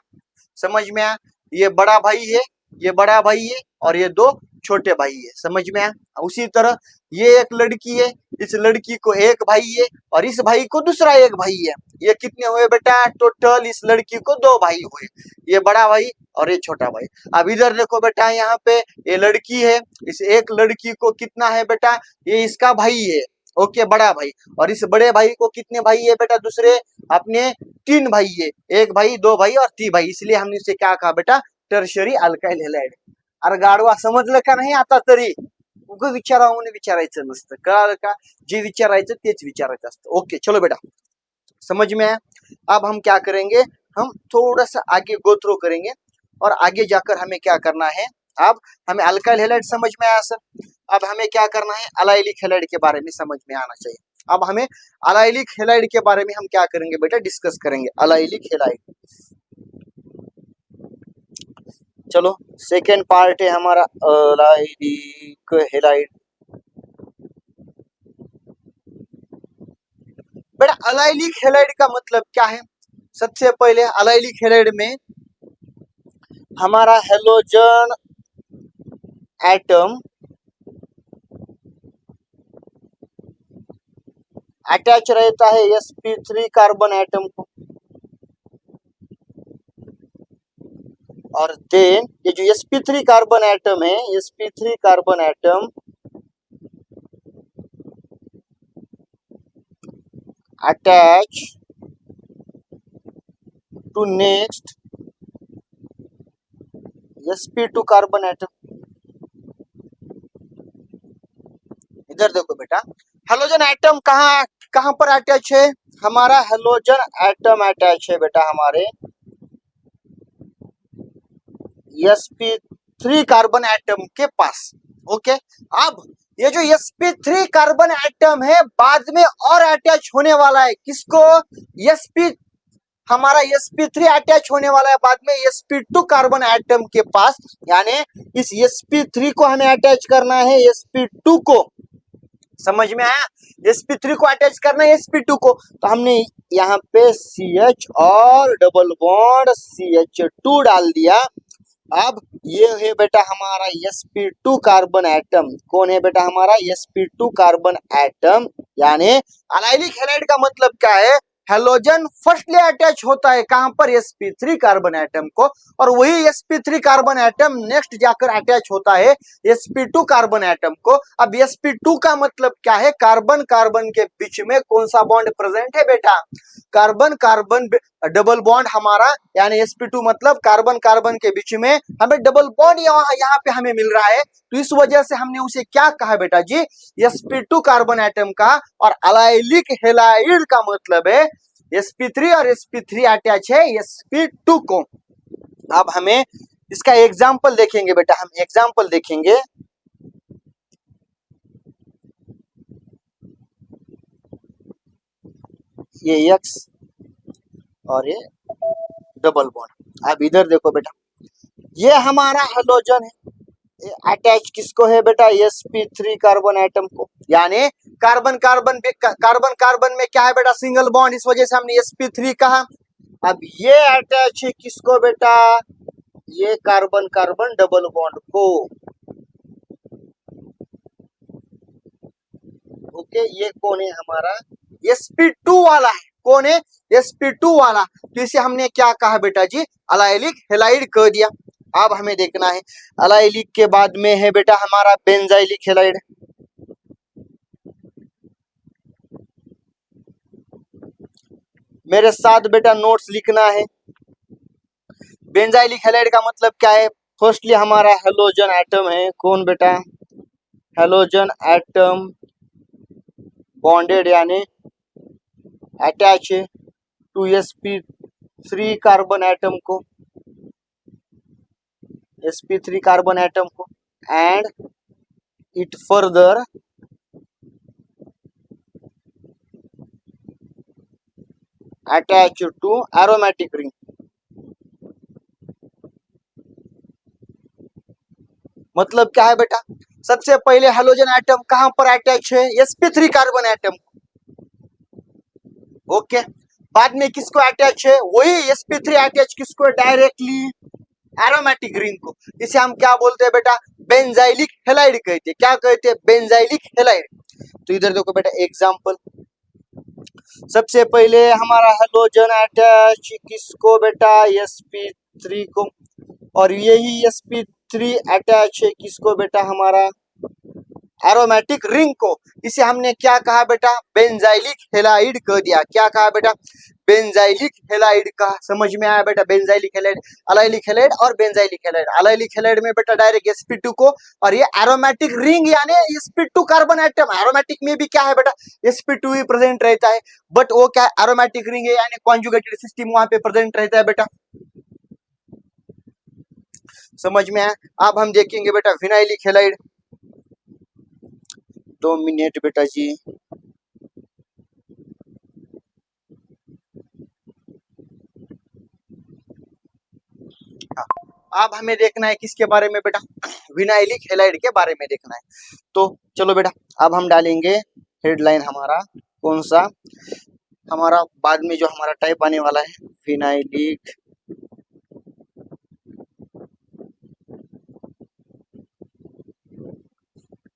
समझ में आया? ये बड़ा भाई है, ये बड़ा भाई है और ये दो छोटे भाई है। समझ में आया? उसी तरह ये एक लड़की है, इस लड़की को एक भाई है और इस भाई को दूसरा एक भाई है। ये कितने हुए बेटा? टोटल इस लड़की को 2 भाई हुए, ये बड़ा भाई और ये छोटा भाई। अब इधर देखो बेटा, यहाँ पे ये लड़की है, इस एक लड़की को कितना है बेटा? ये इसका भाई है, ओके, बड़ा भाई। और इस बड़े भाई को कितने भाई है बेटा? दूसरे अपने 3 भाई है, एक भाई, 2 भाई और 3 भाई। इसलिए हमने इसे क्या कहा बेटा? Tertiary alkyl halide. अरे गाडवा, समजलं का नाही आता तरी? उगं विचारावं विचारायचं नसतं, कळालं का? जे विचारायचं तेच विचारायचं असतं। ओके, चलो बेटा, समझ में आया? अब हम क्या करेंगे? हम थोड़ा सा आगे गो थ्रू करेंगे और आगे जाकर हमें क्या करना है? अब हमें अल्काइल हैलाइड समझ में आया सर। अब हमें क्या करना है? अलाइलिक हैलाइड के बारे में समझ में आना चाहिए। अब हमें अलाइलिक हैलाइड के बारे में हम क्या करेंगे बेटा? डिस्कस करेंगे अलाइलिक हैलाइड। चलो, सेकेंड पार्ट है हमारा अलाइलिक हैलाइड। बेटा अलाइलिक हैलाइड का मतलब क्या है? सबसे पहले अलाइलिक हैलाइड में हमारा हेलोजन एटम अटैच रहता है sp3 कार्बन एटम को, और देन ये जो sp3 कार्बन एटम है, sp3 carbon atom attach to next sp2 carbon atom. इधर देखो बेटा, हेलोजन एटम कहाँ कहाँ पर अटैच है? हमारा हेलोजन एटम अटैच है बेटा हमारे sp3 कार्बन एटम के पास। ओके, अब ये जो sp3 कार्बन एटम है बाद में और अटैच होने वाला है। किसको? sp हमारा sp3 अटैच होने वाला है बाद में sp2 कार्बन एटम के पास। यानी इस sp3 को हमें अटैच करना है sp2 को। समझ में आया? sp3 को अटैच करना है sp2 को। तो हमने यहाँ पे CH और डबल बॉन्ड CH2 डाल दिया। अब ये है बेटा हमारा sp2 कार्बन एटम। कौन है बेटा? हमारा sp2 कार्बन एटम। यानी अलाइलिक हैलाइड का मतलब क्या है? हेलोजन फर्स्टली अटैच होता है कहां पर? sp3 कार्बन एटम को, और वही sp3 कार्बन एटम नेक्स्ट जाकर अटैच होता है sp2 कार्बन एटम को। अब sp2 का मतलब क्या है? कार्बन कार्बन के बीच में कौन सा बॉन्ड प्रेजेंट है बेटा? कार्बन कार्बन डबल बॉन्ड हमारा, यानी sp2 मतलब कार्बन कार्बन के बीच में हमें डबल बॉन्ड यहाँ पे हमें मिल रहा है। तो इस वजह से हमने उसे क्या कहा बेटा जी? sp2 कार्बन एटम का। और अलाइलिक हैलाइड का मतलब है sp3 और sp3 अटैच है sp2 को। अब हमें इसका एग्जाम्पल देखेंगे बेटा, हम एग्जाम्पल देखेंगे। ये X और ये डबल बॉन्ड। अब इधर देखो बेटा, ये हमारा हेलोजन है, अटैच किसको है बेटा? sp3 कार्बन एटम को। यानी कार्बन कार्बन कार्बन कार्बन में क्या है बेटा? सिंगल बॉन्ड, इस वजह से हमने sp3 कहा। अब ये अटैच है किसको बेटा? ये कार्बन कार्बन डबल बॉन्ड को। ओके, ये कौन है? हमारा sp2 वाला है। कौन है? sp2 वाला। तो इसे हमने क्या कहा बेटा जी? अलाइलिक हैलाइड कह दिया। अब हमें देखना है अलाइलिक के बाद में है बेटा हमारा बेंजाइलिक हैलाइड। मेरे साथ बेटा नोट्स लिखना है। बेंजाइलिक हैलाइड का मतलब क्या है? फर्स्टली हमारा हेलोजन एटम है। कौन बेटा? हेलोजन एटम बॉन्डेड यानी अटैच है टू sp3 कार्बन एटम को, sp3 कार्बन एटम को, and it further attached to aromatic ring. मतलब क्या है बेटा, सबसे पहले हेलोजन एटम कहां पर अटैच है, sp3 कार्बन एटम। ओके, बाद में किसको अटैच है, वही sp3 अटैच किसको, डायरेक्टली एरोमेटिक रिंग को। इसे हम क्या बोलते हैं बेटा, बेंजाइलिक हेलाइड कहते हैं। क्या कहते हैं, बेंजाइलिक हेलाइड। तो इधर देखो बेटा एग्जांपल, सबसे पहले हमारा हेलोजन अटैच किसको बेटा, sp3 को, और यही sp3 अटैच है किसको बेटा, हमारा एरोमेटिक रिंग को। इसे हमने क्या कहा बेटा, बेंजाइलिक हेलाइड कह दिया। क्या कहा बेटा, बेंजाइलिक हेलाइड का। समझ में आया बेटा, बेंजाइलिक हेलाइड, अलाइलिक हेलाइड और बेंजाइलिक हेलाइड। अलाइलिक हेलाइड में बेटा डायरेक्ट sp2 को, और ये एरोमेटिक रिंग यानी sp2 कार्बन एटम। एरोमेटिक में भी क्या है बेटा, sp2 ही प्रेजेंट रहता है, बट वो क्या एरोमेटिक रिंग है यानी कॉन्जुगेटेड सिस्टम वहां पे प्रेजेंट रहता है बेटा। समझ में आया। अब हम देखेंगे बेटा विनाइलिक हेलाइड। 2 मिनट बेटा जी। हाँ, अब हमें देखना है किसके बारे में बेटा, विनाइलिक हेलाइड के बारे में देखना है। तो चलो बेटा, अब हम डालेंगे हेडलाइन हमारा कौन सा, हमारा बाद में जो हमारा टाइप आने वाला है, विनाइलिक।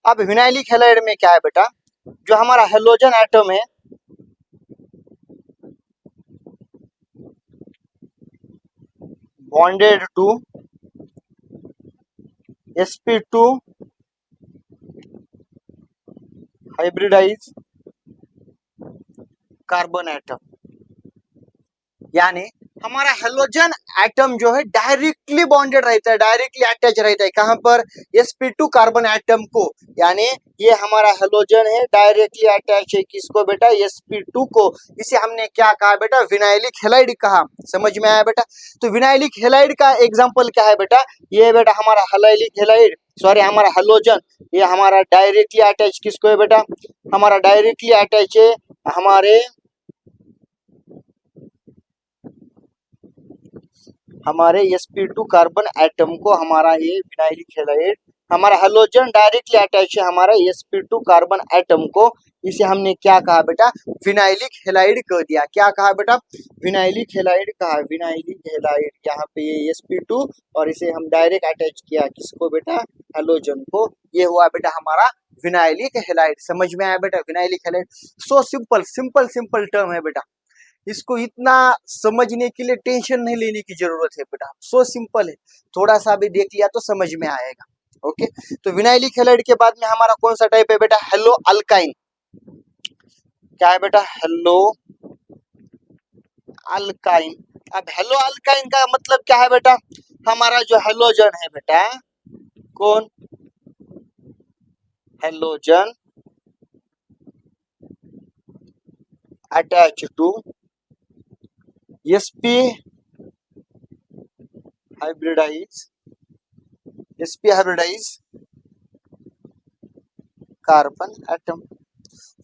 अब विनाइलिक हेलाइड में क्या है बेटा, जो हमारा हेलोजन एटम है, bonded to sp2 hybridize carbon atom. यानी हमारा हेलोजन एटम जो है डायरेक्टली बॉन्डेड रहता है, डायरेक्टली अटैच रहता है कहां पर, sp2 कार्बन एटम को। यानी ये हमारा हेलोजन है, डायरेक्टली अटैच है किसको बेटा, sp2 को। इसे हमने क्या कहा बेटा, विनाइलिक हेलाइड कहा। समझ में आया बेटा। तो विनाइलिक हेलाइड का एग्जांपल क्या है बेटा, ये बेटा हमारा हेलाइलिक हेलाइड, सॉरी हमारा हेलोजन, ये हमारा डायरेक्टली अटैच किसको है बेटा, हमारा डायरेक्टली अटैच है हमारे sp2 कार्बन एटम को। हमारा ये विनाइलिक हेलाइड, हमारा हेलोजन डायरेक्टली अटैच है हमारा sp2 कार्बन एटम को। इसे हमने क्या कहा बेटा, विनाइलिक हेलाइड कह दिया। क्या कहा बेटा, विनाइलिक हेलाइड कहा। विनाइलिक हेलाइड, यहाँ पे ये sp2 और इसे हम डायरेक्ट अटैच किया किसको बेटा, हेलोजन को। ये हुआ बेटा हमारा विनाइलिक हेलाइड। समझ में आया बेटा, vinylic halide. So simple, simple simple term है बेटा, इसको इतना समझने के लिए टेंशन नहीं लेने की जरूरत है बेटा, सो सिंपल है। थोड़ा सा भी देख लिया तो समझ में आएगा। ओके, तो विनाइलिक हेलाइड के बाद में हमारा कौन सा टाइप है बेटा, हेलो अल्काइन। क्या है बेटा, हेलो अल्काइन। अब हेलो अल्काइन का मतलब क्या है बेटा, हमारा जो हेलोजन है बेटा, कौन, halogen attach to sp hybridize, sp hybridize carbon atom.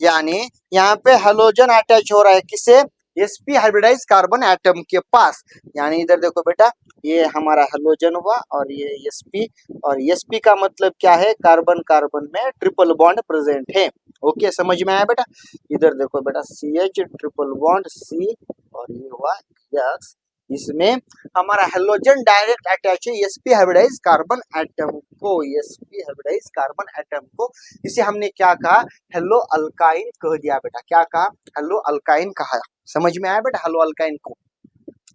यानी यहाँ पे हेलोजन अटैच हो रहा है किसे, sp हाइब्रिडाइज कार्बन एटम के पास। यानी इधर देखो बेटा, ये हमारा हेलोजन हुआ और ये sp, और sp का मतलब क्या है, कार्बन कार्बन में ट्रिपल बॉन्ड प्रेजेंट है। ओके, समझ में आया बेटा। इधर देखो बेटा, CH ट्रिपल बॉन्ड C, और ये हुआ X। इसमें हमारा हेलोजन डायरेक्ट अटैच है sp हाइब्रिडाइज कार्बन एटम को, sp हाइब्रिडाइज कार्बन एटम को। इसे हमने क्या कहा, हेलो अल्काइन कह दिया बेटा। क्या कहा, हेलो अल्काइन कहा। समझ में आया बेटा, हेलो अल्काइन को,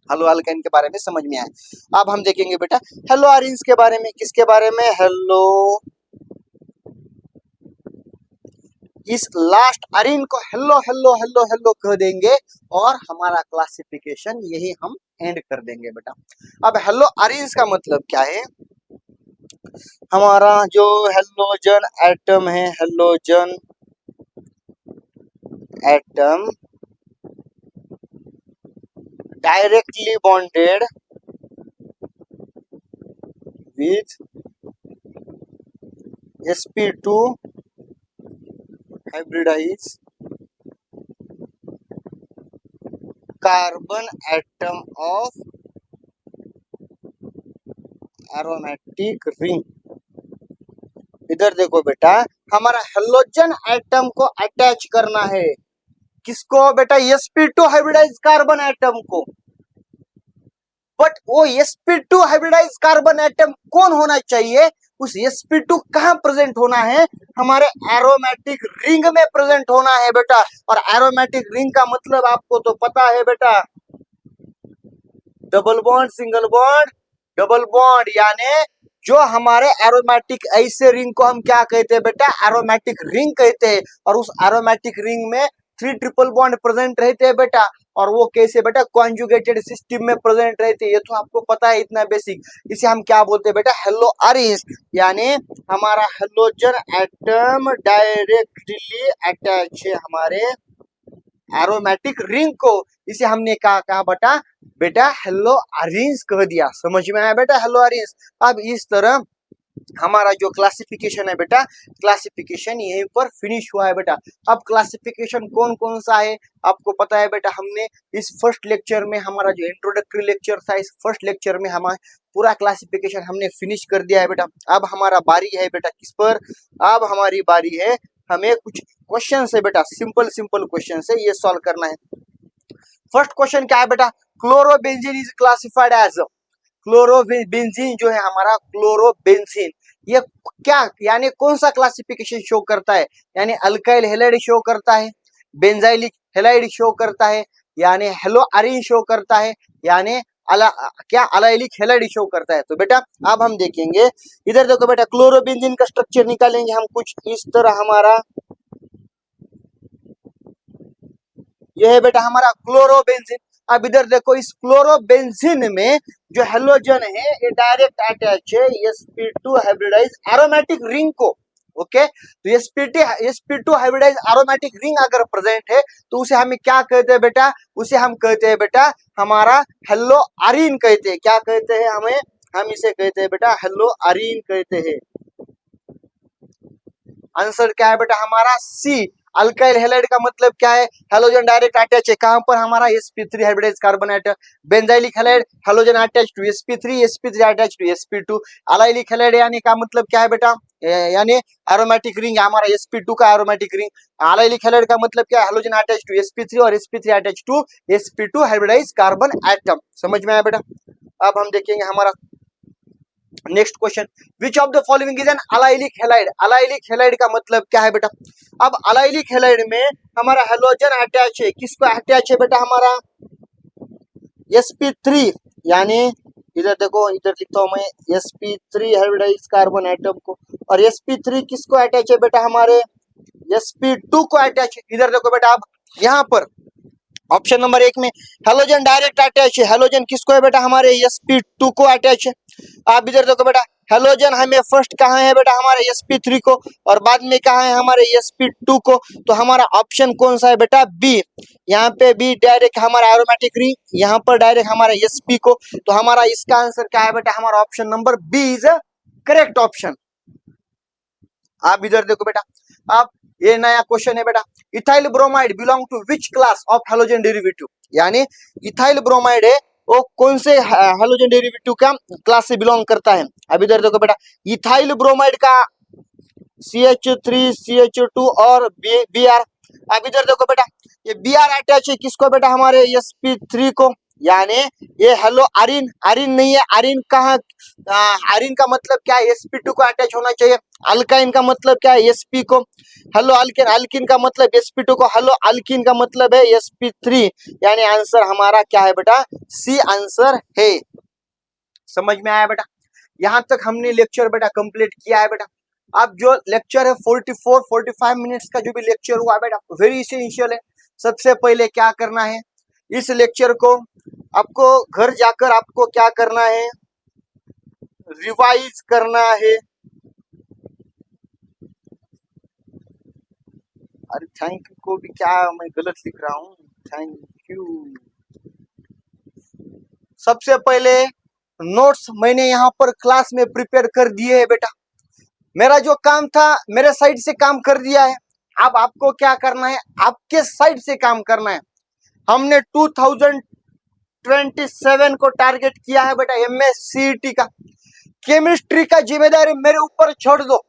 हेलो अल्काइन के बारे में समझ में आया। अब हम देखेंगे बेटा हेलो अरीन्स के बारे में। किसके बारे में, हेलो, इस लास्ट अरीन को हेलो हेलो हेलो हेलो कह देंगे और हमारा क्लासिफिकेशन यही हम एंड कर देंगे बेटा। अब हेलो अरीन्स का मतलब क्या है, हमारा जो हेलोजन एटम है, halogen atom directly bonded with sp2 hybridized carbon atom of aromatic ring. इधर देखो बेटा, हमारा हेलोजन एटम को अटैच करना है, किसको बेटा, sp2 हाइब्रिडाइज कार्बन एटम को। बट वो sp2 हाइब्रिडाइज कार्बन एटम कौन होना चाहिए, उस sp2 कहां प्रेजेंट होना है, हमारे एरोमेटिक रिंग में प्रेजेंट होना है बेटा। और एरोमेटिक रिंग का मतलब आपको तो पता है बेटा, double bond, single bond, double bond, यानी जो हमारे एरोमेटिक ऐसे रिंग को हम क्या कहते हैं बेटा, एरोमेटिक रिंग कहते हैं। और उस एरोमेटिक रिंग में 3 ट्रिपल बॉन्ड प्रेजेंट रहते हैं बेटा। और वो कैसे बेटा, कॉन्जुगेटेड सिस्टम में प्रेजेंट रहते हैं, ये तो आपको पता है, इतना बेसिक। इसे हम क्या बोलते हैं बेटा, हेलो अरेंज, यानी हमारा हेलोजन एटम डायरेक्टली अटैच है हमारे एरोमेटिक रिंग को। इसे हमने कहा बेटा हेलो अरेंज कह दिया। समझ में आया बेटा, हेलो अरेंज। अब इस तरह हमारा जो क्लासिफिकेशन है बेटा, क्लासिफिकेशन यहीं पर फिनिश हुआ है बेटा। अब क्लासिफिकेशन कौन कौन सा है आपको पता है बेटा, हमने इस फर्स्ट लेक्चर में, हमारा जो इंट्रोडक्टरी लेक्चर था, इस फर्स्ट लेक्चर में हमारा पूरा क्लासिफिकेशन हमने फिनिश कर दिया है बेटा। अब हमारा बारी है बेटा किस पर, अब हमारी बारी है, हमें कुछ क्वेश्चन है बेटा, सिंपल सिंपल क्वेश्चन है, ये सॉल्व करना है। फर्स्ट क्वेश्चन क्या है बेटा, chlorobenzene is classified as, chlorobenzene जो है हमारा क्लोरोबेंजीन, ये क्या यानी कौन सा क्लासिफिकेशन शो करता है, यानी अल्काइल हैलाइड शो करता है, बेंजाइलिक हैलाइड शो करता है, यानी हेलो अरीन शो करता है, यानी क्या अलाइलिक हैलाइड शो करता है। तो बेटा अब हम देखेंगे, इधर देखो बेटा, क्लोरोबेंजीन का स्ट्रक्चर निकालेंगे हम कुछ इस तरह, हमारा यह है बेटा हमारा क्लोरोबेंजीन। अब इधर देखो, इस क्लोरोबेंजीन में जो हेलोजन है ये डायरेक्ट अटैच है sp2 हाइब्रिडाइज एरोमेटिक रिंग को। ओके, तो sp2 हाइब्रिडाइज एरोमेटिक रिंग अगर प्रेजेंट है तो उसे हम क्या कहते हैं बेटा, उसे हम कहते हैं बेटा हमारा हेलो अरीन कहते हैं। क्या कहते हैं हमें, हम इसे कहते हैं बेटा हेलो अरीन कहते हैं। आंसर क्या है बेटा हमारा सी। अल्काइल हैलाइड का मतलब क्या है, हेलोजन डायरेक्ट अटैच है कहां पर, हमारा sp3 hybridize carbon atom. Benzylic halide, halogen attach to sp3 attach to sp2। Allylic halide यानी का मतलब क्या है बेटा, यानी एरोमेटिक रिंग, हमारा sp2 का एरोमेटिक रिंग। अलाइलिक हैलाइड का मतलब क्या है, हेलोजन अटैच टू sp3 और sp3 attach to sp2 hybridize carbon atom. समझ में आया बेटा। अब हम देखेंगे हमारा next question, which of the following is an allylic halide. Allylic halide का मतलब क्या है बेटा, अब अलाइलिक हैलाइड में हमारा हेलोजन अटैच है, किसको अटैच है बेटा, हमारा sp3, यानी इधर देखो, इधर लिखता हूं मैं sp3 हाइब्रिडाइज कार्बन एटम को। और sp3 किसको अटैच है बेटा, हमारे sp2 को अटैच है। इधर देखो बेटा, अब यहाँ पर ऑप्शन नंबर 1 में हेलोजन डायरेक्ट अटैच है, हेलोजन किसको है बेटा, हमारे sp2 को अटैच है। आप इधर देखो बेटा, हेलोजन हमें फर्स्ट कहाँ है बेटा, हमारे sp3 को, और बाद में कहाँ है हमारे sp2 को। तो हमारा ऑप्शन कौन सा है बेटा, बी। यहाँ पे बी डायरेक्ट हमारा एरोमेटिक रिंग, यहाँ पर डायरेक्ट हमारे sp को। तो हमारा इसका आंसर क्या है बेटा, हमारा option number B is a correct option. आप इधर देखो बेटा, आप ये नया क्वेश्चन है बेटा, ethyl bromide belong to which class of halogen derivative, यानी इथाइल ब्रोमाइड है वो कौन से हेलोजन डेरिवेटिव का क्लास से बिलोंग करता है। अब इधर देखो बेटा, इथाइल ब्रोमाइड का CH3 CH2 और Br। अब इधर देखो बेटा, ये Br अटैच है किसको बेटा, हमारे sp3 को, यानी ये हेलो अरिन, अरिन नहीं है, अरिन कहाँ, अरिन का मतलब क्या है, sp2 को अटैच होना चाहिए। अल्काइन का मतलब क्या है, sp को। हेलो अल्किन, अल्किन का मतलब sp2 को, हेलो अल्किन का मतलब है sp3, यानी आंसर हमारा क्या है बेटा, सी आंसर है। समझ में आया बेटा, यहां तक हमने लेक्चर बेटा कंप्लीट किया है बेटा। अब जो लेक्चर है 44-45 मिनट्स का जो भी लेक्चर हुआ बेटा, वेरी इसेंशियल है। सबसे पहले क्या करना है, इस लेक्चर को आपको घर जाकर आपको क्या करना है, रिवाइज करना है। अरे थैंक यू को भी क्या मैं गलत लिख रहा हूँ, थैंक यू। सबसे पहले नोट्स मैंने यहाँ पर क्लास में प्रिपेयर कर दिए है बेटा, मेरा जो काम था मेरे साइड से काम कर दिया है। अब आपको क्या करना है, आपके साइड से काम करना है। हमने 2027 को टारगेट किया है बेटा MSCET का। केमिस्ट्री का जिम्मेदारी मेरे ऊपर छोड़ दो,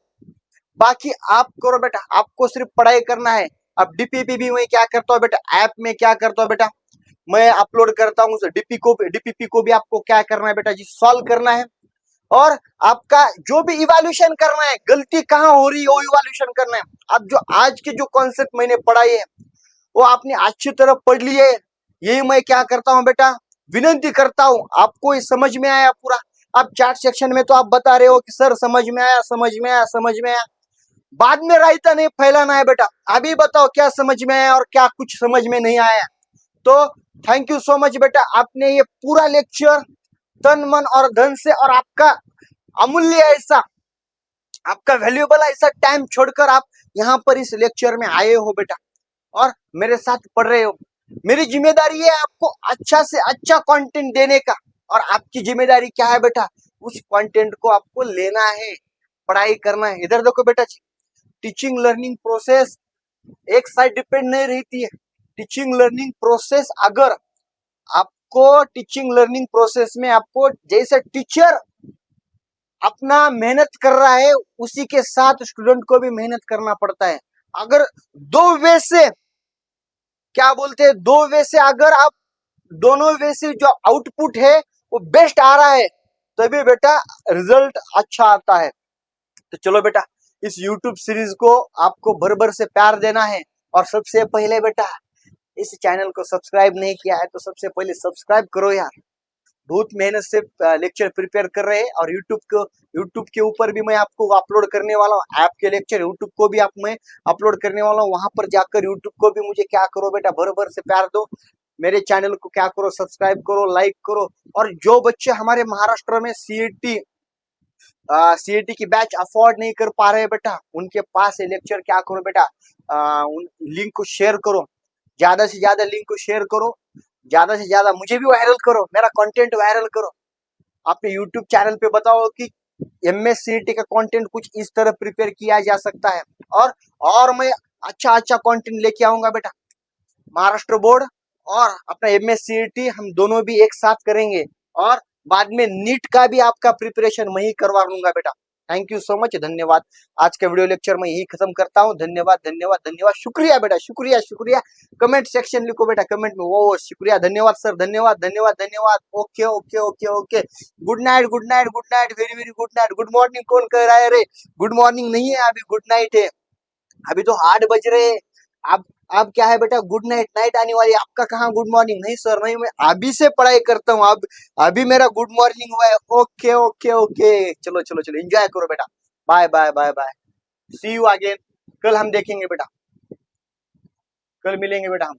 बाकी आप करो बेटा, आपको सिर्फ पढ़ाई करना है। अब डीपीपी भी मैं क्या करता हूँ बेटा, ऐप में क्या करता हूँ बेटा, मैं अपलोड करता हूँ डीपीपी को भी आपको क्या करना है बेटा जी, सॉल्व करना है। और आपका जो भी इवैल्यूएशन करना है, गलती कहाँ हो रही है वो इवैल्यूएशन करना है। अब जो आज के जो कॉन्सेप्ट मैंने पढ़ाई है वो आपने अच्छी तरह पढ़ ली है, यही मैं क्या करता हूँ बेटा, विनंती करता हूँ आपको ये समझ में आया पूरा। अब चैट सेक्शन में तो आप बता रहे हो कि सर समझ में आया, समझ में आया, समझ में आया। बाद में रायता नहीं फैलाना है बेटा, अभी बताओ क्या समझ में आया और क्या कुछ समझ में नहीं आया। तो थैंक यू सो मच बेटा, आपने ये पूरा लेक्चर तन मन और धन से, और आपका अमूल्य ऐसा, आपका वैल्यूएबल ऐसा टाइम छोड़कर आप यहाँ पर इस लेक्चर में आए हो बेटा, और मेरे साथ पढ़ रहे हो। मेरी जिम्मेदारी है आपको अच्छा से अच्छा कंटेंट देने का, और आपकी जिम्मेदारी क्या है बेटा, उस कंटेंट को आपको लेना है, पढ़ाई करना है। इधर देखो बेटा, टीचिंग लर्निंग प्रोसेस एक साइड डिपेंड नहीं रहती है। टीचिंग लर्निंग प्रोसेस, अगर आपको टीचिंग लर्निंग प्रोसेस में आपको जैसे टीचर अपना मेहनत कर रहा है उसी के साथ स्टूडेंट को भी मेहनत करना पड़ता है। अगर दो वे से, क्या बोलते हैं, दो वे से अगर आप दोनों वे से जो आउटपुट है वो बेस्ट आ रहा है तभी बेटा रिजल्ट अच्छा आता है। तो चलो बेटा, इस YouTube सीरीज को आपको भर भर से प्यार देना है। और सबसे पहले बेटा, इस चैनल को सब्सक्राइब नहीं किया है तो सबसे पहले सब्सक्राइब करो यार। बहुत मेहनत से लेक्चर प्रिपेयर कर रहे हैं, और यूट्यूब के ऊपर भी मैं आपको अपलोड करने वाला हूँ। ऐप के लेक्चर यूट्यूब को भी आप मैं अपलोड करने वाला हूँ। वहां पर जाकर यूट्यूब को भी मुझे क्या करो बेटा, भर भर से प्यार दो। मेरे चैनल को क्या करो, सब्सक्राइब करो, लाइक करो। और जो बच्चे हमारे महाराष्ट्र में सीईटी की बैच अफोर्ड नहीं कर पा रहे बेटा, उनके पास ये लेक्चर क्या करो बेटा, उन लिंक को शेयर करो, ज्यादा से ज्यादा लिंक को शेयर करो, ज्यादा से ज्यादा मुझे भी वायरल करो, मेरा कंटेंट वायरल करो। अपने यूट्यूब चैनल पे बताओ कि MSCET का कंटेंट कुछ इस तरह प्रिपेयर किया जा सकता है। और मैं अच्छा अच्छा कंटेंट लेके आऊंगा बेटा। महाराष्ट्र बोर्ड और अपना MSCET हम दोनों भी एक साथ करेंगे, और बाद में नीट का भी आपका प्रिपरेशन मैं ही करवा लूंगा बेटा। थैंक यू सो मच, धन्यवाद। आज का वीडियो लेक्चर मैं यही खत्म करता हूँ। धन्यवाद धन्यवाद धन्यवाद, शुक्रिया बेटा, शुक्रिया शुक्रिया। कमेंट सेक्शन लिखो बेटा, कमेंट में वो शुक्रिया, धन्यवाद सर, धन्यवाद धन्यवाद धन्यवाद। Okay okay okay okay, good night good night good night, very very good night. Good morning कौन कह रहा है रे, गुड मॉर्निंग नहीं है अभी, गुड नाइट है। अभी तो 8 बज रहे हैं। अब क्या है बेटा, गुड नाइट, नाइट आने वाली, आपका कहाँ गुड मॉर्निंग। नहीं सर नहीं, मैं अभी से पढ़ाई करता हूँ, अब अभी मेरा गुड मॉर्निंग हुआ है। ओके ओके ओके, चलो चलो चलो, एंजॉय करो बेटा। Bye bye bye bye, see you again. कल हम देखेंगे बेटा, कल मिलेंगे बेटा हम।